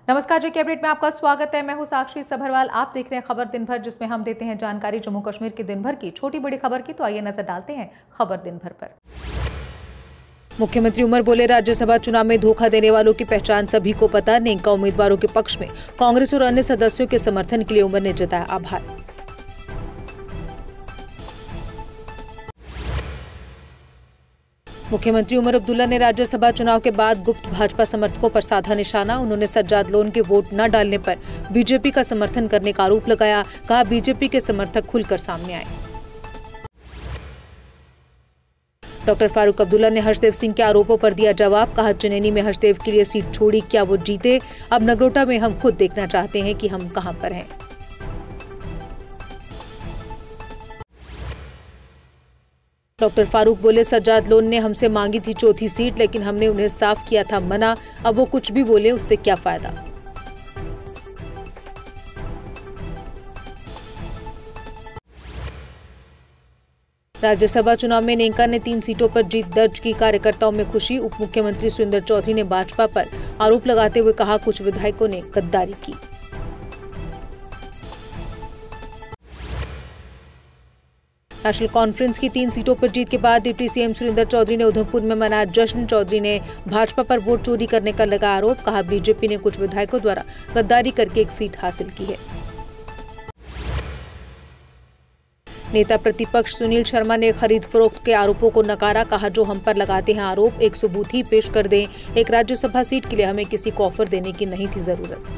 नमस्कार जी, अपडेट में आपका स्वागत है। मैं हूं साक्षी सभरवाल। आप देख रहे हैं खबर दिन भर, जिसमें हम देते हैं जानकारी जम्मू कश्मीर की दिन भर की छोटी बड़ी खबर की। तो आइए नजर डालते हैं खबर दिन भर पर। मुख्यमंत्री उमर बोले, राज्यसभा चुनाव में धोखा देने वालों की पहचान सभी को पता। नेका उम्मीदवारों के पक्ष में कांग्रेस और अन्य सदस्यों के समर्थन के लिए उमर ने जताया आभार। मुख्यमंत्री उमर अब्दुल्ला ने राज्यसभा चुनाव के बाद गुप्त भाजपा समर्थकों पर साधा निशाना। उन्होंने सज्जाद लोन के वोट न डालने पर बीजेपी का समर्थन करने का आरोप लगाया। कहा, बीजेपी के समर्थक खुलकर सामने आए। डॉक्टर फारूक अब्दुल्ला ने हर्षदेव सिंह के आरोपों पर दिया जवाब। कहा, चुनैनी में हर्षदेव के लिए सीट छोड़ी, क्या वो जीते? अब नगरोटा में हम खुद देखना चाहते हैं कि हम कहां पर हैं। डॉक्टर फारूक बोले, सज्जाद लोन ने हमसे मांगी थी चौथी सीट, लेकिन हमने उन्हें साफ किया था मना। अब वो कुछ भी बोले, उससे क्या फायदा। राज्यसभा चुनाव में नेका ने 3 सीटों पर जीत दर्ज की। कार्यकर्ताओं में खुशी। उप मुख्यमंत्री सुरेंद्र चौधरी ने भाजपा पर आरोप लगाते हुए कहा, कुछ विधायकों ने गद्दारी की। नेशनल कॉन्फ्रेंस की 3 सीटों पर जीत के बाद डिप्टी सीएम सुरेंद्र चौधरी ने उधमपुर में मनाया जश्न। चौधरी ने भाजपा पर वोट चोरी करने का लगा आरोप। कहा, बीजेपी ने कुछ विधायकों द्वारा गद्दारी करके एक सीट हासिल की है। नेता प्रतिपक्ष सुनील शर्मा ने खरीद फरोख्त के आरोपों को नकारा। कहा, जो हम पर लगाते हैं आरोप, एक सबूत ही पेश कर दें। एक राज्यसभा सीट के लिए हमें किसी को ऑफर देने की नहीं थी जरूरत।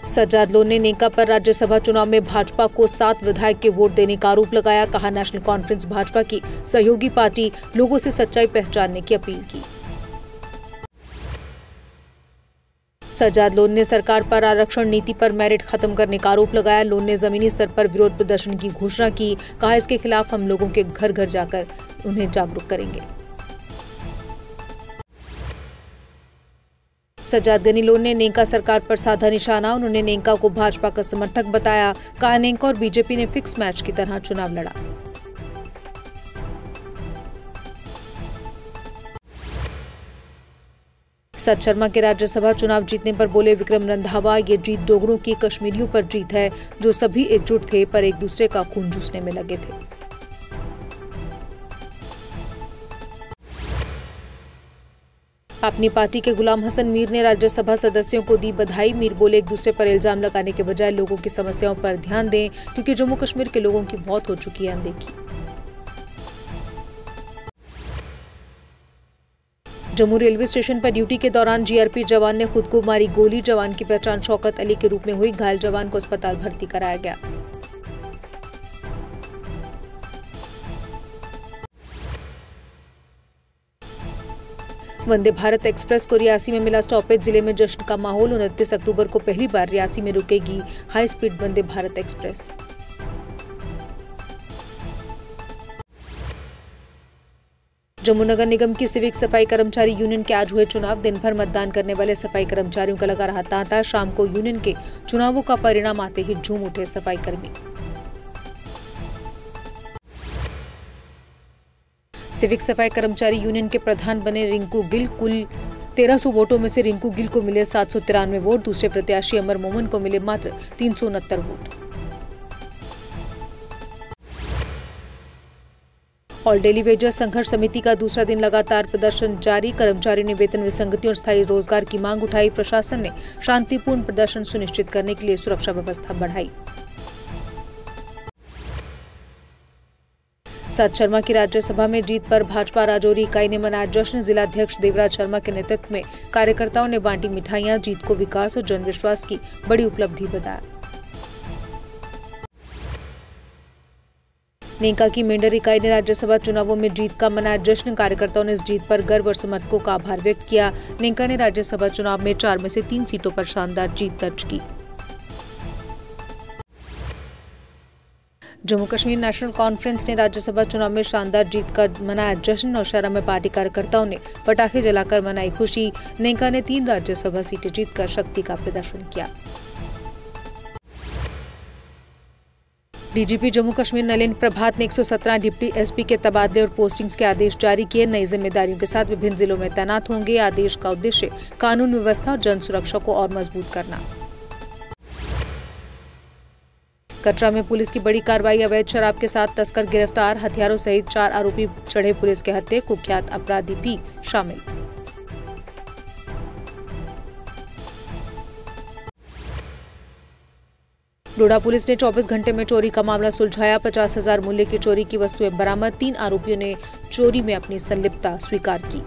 सज्जाद लोन ने नेका पर राज्यसभा चुनाव में भाजपा को 7 विधायक के वोट देने का आरोप लगाया। कहा, नेशनल कॉन्फ्रेंस भाजपा की सहयोगी पार्टी, लोगों से सच्चाई पहचानने की अपील की। सज्जाद लोन ने सरकार पर आरक्षण नीति पर मेरिट खत्म करने का आरोप लगाया। लोन ने जमीनी स्तर पर विरोध प्रदर्शन की घोषणा की। कहा, इसके खिलाफ हम लोगों के घर घर जाकर उन्हें जागरूक करेंगे। सज्जाद गनी लोन ने नेका सरकार पर साधा निशाना। उन्होंने नेका को भाजपा का समर्थक बताया। कहा, नेका और बीजेपी ने फिक्स मैच की तरह चुनाव लड़ा। सत शर्मा के राज्यसभा चुनाव जीतने पर बोले विक्रम रंधावा, ये जीत डोगरों की कश्मीरियों पर जीत है, जो सभी एकजुट थे पर एक दूसरे का खून चूसने में लगे थे। अपनी पार्टी के गुलाम हसन मीर ने राज्यसभा सदस्यों को दी बधाई। मीर बोले, एक दूसरे पर इल्जाम लगाने के बजाय लोगों की समस्याओं पर ध्यान दें, क्योंकि जम्मू कश्मीर के लोगों की बहुत हो चुकी है अनदेखी। जम्मू रेलवे स्टेशन पर ड्यूटी के दौरान जीआरपी जवान ने खुद को मारी गोली। जवान की पहचान शौकत अली के रूप में हुई। घायल जवान को अस्पताल भर्ती कराया गया। वंदे भारत एक्सप्रेस को रियासी में मिला स्टॉपेज। जिले में जश्न का माहौल। 29 अक्टूबर को पहली बार रियासी में रुकेगी high speed Vande Bharat express. Jammu नगर निगम की सिविक सफाई कर्मचारी यूनियन के आज हुए चुनाव। दिन भर मतदान करने वाले सफाई कर्मचारियों का लगा रहा तांता। शाम को यूनियन के चुनावों का परिणाम आते ही झूम उठे सफाई कर्मी। सिविक सफाई कर्मचारी यूनियन के प्रधान बने रिंकू गिल। कुल 1300 वोटों में से रिंकू गिल को मिले 793 वोट। दूसरे प्रत्याशी अमर मोमन को मिले मात्र 369 वोट। ऑल डेली वेजर्स संघर्ष समिति का दूसरा दिन लगातार प्रदर्शन जारी। कर्मचारियों ने वेतन विसंगतियों और स्थायी रोजगार की मांग उठाई। प्रशासन ने शांतिपूर्ण प्रदर्शन सुनिश्चित करने के लिए सुरक्षा व्यवस्था बढ़ाई। सत शर्मा की राज्यसभा में जीत पर भाजपा राजौरी इकाई ने मनाया जश्न। जिलाध्यक्ष देवराज शर्मा के नेतृत्व में कार्यकर्ताओं ने बांटी मिठाइयां। जीत को विकास और जनविश्वास की बड़ी उपलब्धि बताया। नेका की मेंढर इकाई ने राज्यसभा चुनावों में जीत का मनाया जश्न। कार्यकर्ताओं ने इस जीत पर गर्व और समर्थकों का आभार व्यक्त किया। नेका ने राज्यसभा चुनाव में 4 में से 3 सीटों पर शानदार जीत दर्ज की। जम्मू कश्मीर नेशनल कॉन्फ्रेंस ने राज्यसभा चुनाव में शानदार जीत का मनाया जश्न। नौशहरा में पार्टी कार्यकर्ताओं ने पटाखे जलाकर मनाई खुशी। नेका ने 3 राज्यसभा सीटें जीतकर शक्ति का प्रदर्शन किया। डीजीपी जम्मू कश्मीर नलिन प्रभात ने 117 डिप्टी एसपी के तबादले और पोस्टिंग्स के आदेश जारी किए। नई जिम्मेदारियों के साथ विभिन्न जिलों में तैनात होंगे। आदेश का उद्देश्य कानून व्यवस्था और जन सुरक्षा को और मजबूत करना। कटरा में पुलिस की बड़ी कार्रवाई। अवैध शराब के साथ तस्कर गिरफ्तार। हथियारों सहित 4 आरोपी चढ़े पुलिस के हत्थे। कुख्यात अपराधी भी शामिल। डोडा पुलिस ने 24 घंटे में चोरी का मामला सुलझाया। 50,000 मूल्य की चोरी की वस्तुएं बरामद। 3 आरोपियों ने चोरी में अपनी संलिप्तता स्वीकार की।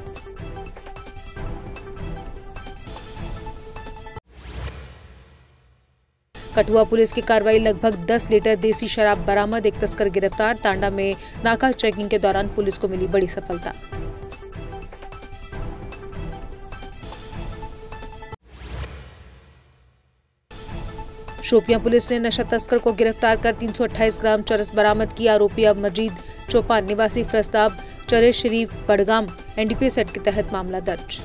कठुआ पुलिस की कार्रवाई। लगभग 10 लीटर देसी शराब बरामद। एक तस्कर गिरफ्तार। तांडा में नाका चेकिंग के दौरान पुलिस को मिली बड़ी सफलता। शोपियां पुलिस ने नशा तस्कर को गिरफ्तार कर 328 ग्राम चरस बरामद की। आरोपी अब मजीद चौपान निवासी फरस्ताब चरे शरीफ बड़गाम एनडीपीएस एक्ट के तहत मामला दर्ज।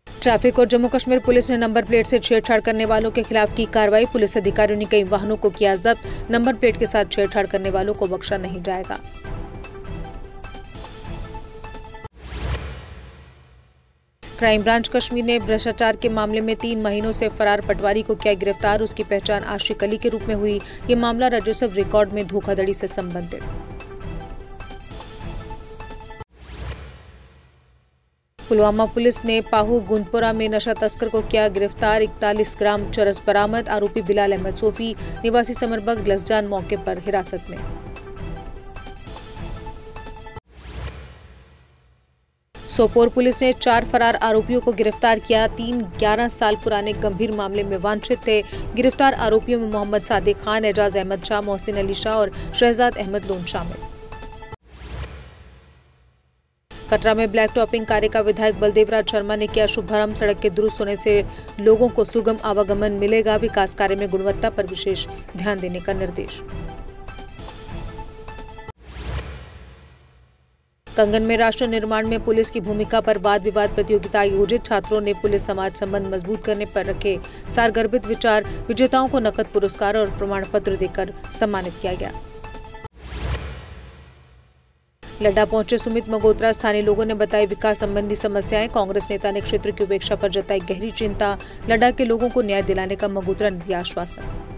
ट्रैफिक और जम्मू कश्मीर पुलिस ने नंबर प्लेट से छेड़छाड़ करने वालों के खिलाफ की कार्रवाई। पुलिस अधिकारियों ने कई वाहनों को किया जब्त। नंबर प्लेट के साथ छेड़छाड़ करने वालों को बख्शा नहीं जाएगा। क्राइम ब्रांच कश्मीर ने भ्रष्टाचार के मामले में 3 महीनों से फरार पटवारी को किया गिरफ्तार। उसकी पहचान आशिक अली के रूप में हुई। ये मामला राजस्व रिकॉर्ड में धोखाधड़ी से संबंधित। पुलवामा पुलिस ने पाहू गुंदपुरा में नशा तस्कर को किया गिरफ्तार। 41 ग्राम चरस बरामद। आरोपी बिलाल अहमद सोफी निवासी समरबग लसजान मौके पर हिरासत में। सोपोर पुलिस ने 4 फरार आरोपियों को गिरफ्तार किया। 3 11 साल पुराने गंभीर मामले में वांछित थे। गिरफ्तार आरोपियों में मोहम्मद सादिक खान, एजाज अहमद शाह, मोहसिन अली शाह और शहजाद अहमद लोन शामिल। कटरा में ब्लैक टॉपिंग कार्य का विधायक बलदेवराज शर्मा ने किया शुभारंभ। सड़क के दुरुस्त होने से लोगों को सुगम आवागमन मिलेगा। विकास कार्य में गुणवत्ता पर विशेष ध्यान देने का निर्देश। कंगन में राष्ट्र निर्माण में पुलिस की भूमिका पर वाद विवाद प्रतियोगिता आयोजित। छात्रों ने पुलिस समाज संबंध मजबूत करने पर रखे सारगर्भित विचार। विजेताओं को नकद पुरस्कार और प्रमाण पत्र देकर सम्मानित किया गया। लड्डा पहुंचे सुमित मगोत्रा। स्थानीय लोगों ने बताई विकास संबंधी समस्याएं। कांग्रेस नेता ने क्षेत्र की उपेक्षा पर जताई गहरी चिंता। लड्डा के लोगों को न्याय दिलाने का मगोत्रा ने दिया आश्वासन।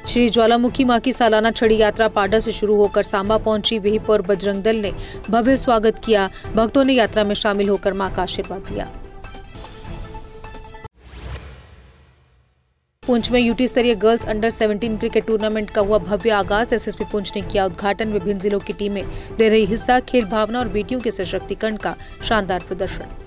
श्री ज्वालामुखी मां की सालाना छड़ी यात्रा पाडा से शुरू होकर सांबा पहुंची। विहिप और बजरंग दल ने भव्य स्वागत किया। भक्तों ने यात्रा में शामिल होकर मां का आशीर्वाद लिया। पुंछ में यूटी स्तरीय गर्ल्स अंडर 17 क्रिकेट टूर्नामेंट का हुआ भव्य आगाज। एसएसपी पुंछ ने किया उद्घाटन। विभिन्न जिलों की टीमें ले रही हिस्सा। खेल भावना और बेटियों के सशक्तिकरण का शानदार प्रदर्शन।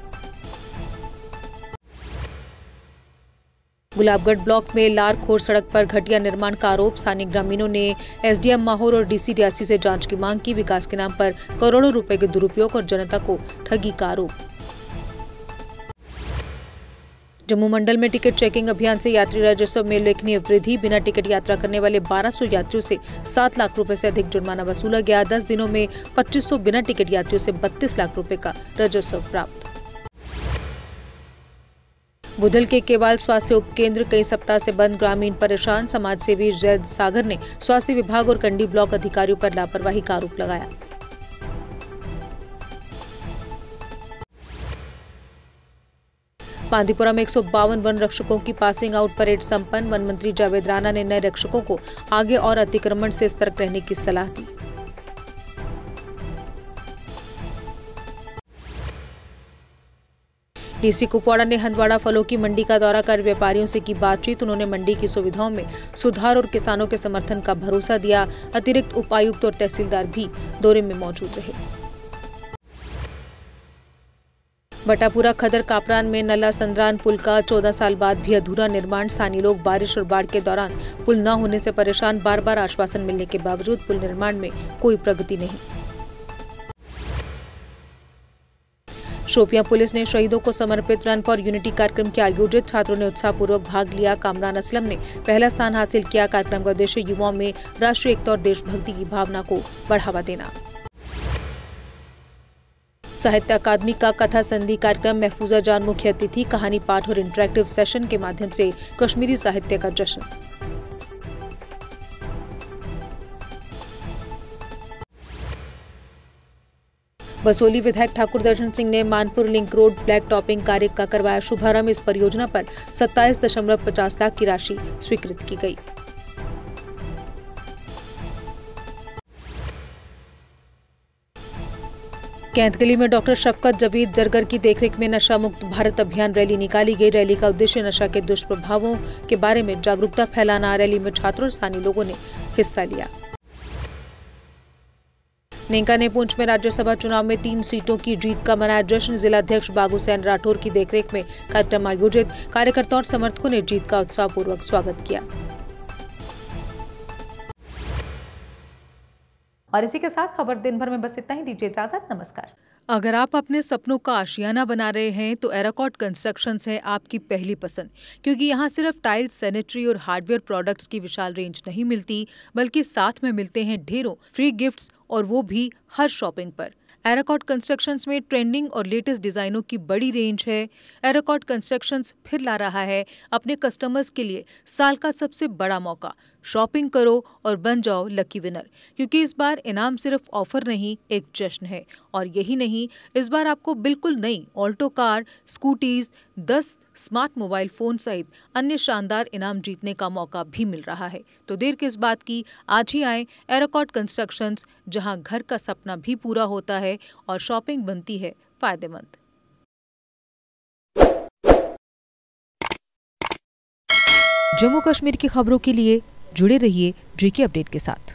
गुलाबगढ़ ब्लॉक में लारखोर सड़क पर घटिया निर्माण का आरोप। स्थानीय ग्रामीणों ने एसडीएम माहौर और डीसी रियासी से जांच की मांग की। विकास के नाम पर करोड़ों रुपए के दुरुपयोग और जनता को ठगी का आरोप। जम्मू मंडल में टिकट चेकिंग अभियान से यात्री राजस्व में उल्लेखनीय वृद्धि। बिना टिकट यात्रा करने वाले 1200 यात्रियों से 7 लाख रुपए से अधिक जुर्माना वसूला गया। 10 दिनों में 2500 बिना टिकट यात्रियों से 32 लाख रुपए का राजस्व प्राप्त। बुधल के केवाल स्वास्थ्य उपकेंद्र कई सप्ताह से बंद। ग्रामीण परेशान। समाजसेवी जैद सागर ने स्वास्थ्य विभाग और कंडी ब्लॉक अधिकारियों पर लापरवाही का आरोप लगाया। बांदीपुरा में 152 वन रक्षकों की पासिंग आउट परेड संपन्न। वन मंत्री जावेद राणा ने नए रक्षकों को आगे और अतिक्रमण से सतर्क रहने की सलाह दी। डीसी कुपवाड़ा ने हंदवाड़ा फलों की मंडी का दौरा कर व्यापारियों से की बातचीत। उन्होंने मंडी की सुविधाओं में सुधार और किसानों के समर्थन का भरोसा दिया। अतिरिक्त उपायुक्त और तहसीलदार भी दौरे में मौजूद रहे। बटापुरा खदर कापरान में नला संद्रान पुल का 14 साल बाद भी अधूरा निर्माण। स्थानीय लोग बारिश और बाढ़ के दौरान पुल न होने से परेशान। बार बार आश्वासन मिलने के बावजूद पुल निर्माण में कोई प्रगति नहीं। शोपियां पुलिस ने शहीदों को समर्पित रन फॉर यूनिटी कार्यक्रम किया आयोजित। छात्रों ने उत्साहपूर्वक भाग लिया। कामरान असलम ने पहला स्थान हासिल किया। कार्यक्रम का उद्देश्य युवाओं में राष्ट्रीय एकता और देशभक्ति की भावना को बढ़ावा देना। साहित्य अकादमी का कथा संधि कार्यक्रम महफूजा जान मुख्य अतिथि, कहानी पाठ और इंटरेक्टिव सेशन के माध्यम से कश्मीरी साहित्य का जश्न। बसोली विधायक ठाकुर दर्शन सिंह ने Manpur link road black topping कार्य का करवाया शुभारंभ। इस परियोजना पर 27.50 लाख की राशि स्वीकृत की गई। कैंथगली में डॉक्टर शफकत जवीद जरगर की देखरेख में नशा मुक्त भारत अभियान रैली निकाली गई। रैली का उद्देश्य नशा के दुष्प्रभावों के बारे में जागरूकता फैलाना। रैली में छात्रों और स्थानीय लोगों ने हिस्सा लिया। नेंका ने पुंछ में राज्यसभा चुनाव में 3 सीटों की जीत का मनाया जश्न। जिलाध्यक्ष बागुसैन राठौर की देखरेख में कार्यक्रम आयोजित। कार्यकर्ताओं और समर्थकों ने जीत का उत्साहपूर्वक स्वागत किया। और इसी के साथ खबर दिन भर में बस इतना ही। दीजिए इजाजत, नमस्कार। अगर आप अपने सपनों का आशियाना बना रहे हैं तो एराकॉट कंस्ट्रक्शंस है आपकी पहली पसंद, क्योंकि यहाँ सिर्फ टाइल्स, सैनिटरी और हार्डवेयर प्रोडक्ट्स की विशाल रेंज नहीं मिलती, बल्कि साथ में मिलते हैं ढेरों फ्री गिफ्ट्स, और वो भी हर शॉपिंग पर। एराकॉट कंस्ट्रक्शंस में ट्रेंडिंग और लेटेस्ट डिजाइनों की बड़ी रेंज है। एराकॉट कंस्ट्रक्शंस फिर ला रहा है अपने कस्टमर्स के लिए साल का सबसे बड़ा मौका। शॉपिंग करो और बन जाओ लकी विनर, क्योंकि इस बार इनाम सिर्फ ऑफर नहीं, एक जश्न है। और यही नहीं, इस बार आपको बिल्कुल नई Alto car, scooties, 10 smart mobile phone सहित अन्य शानदार इनाम जीतने का मौका भी मिल रहा है। तो देर किस बात की, आज ही आए एराकॉट कंस्ट्रक्शंस, जहां घर का सपना भी पूरा होता है और शॉपिंग बनती है फायदेमंद। जम्मू कश्मीर की खबरों के लिए जुड़े रहिए GK अपडेट के साथ।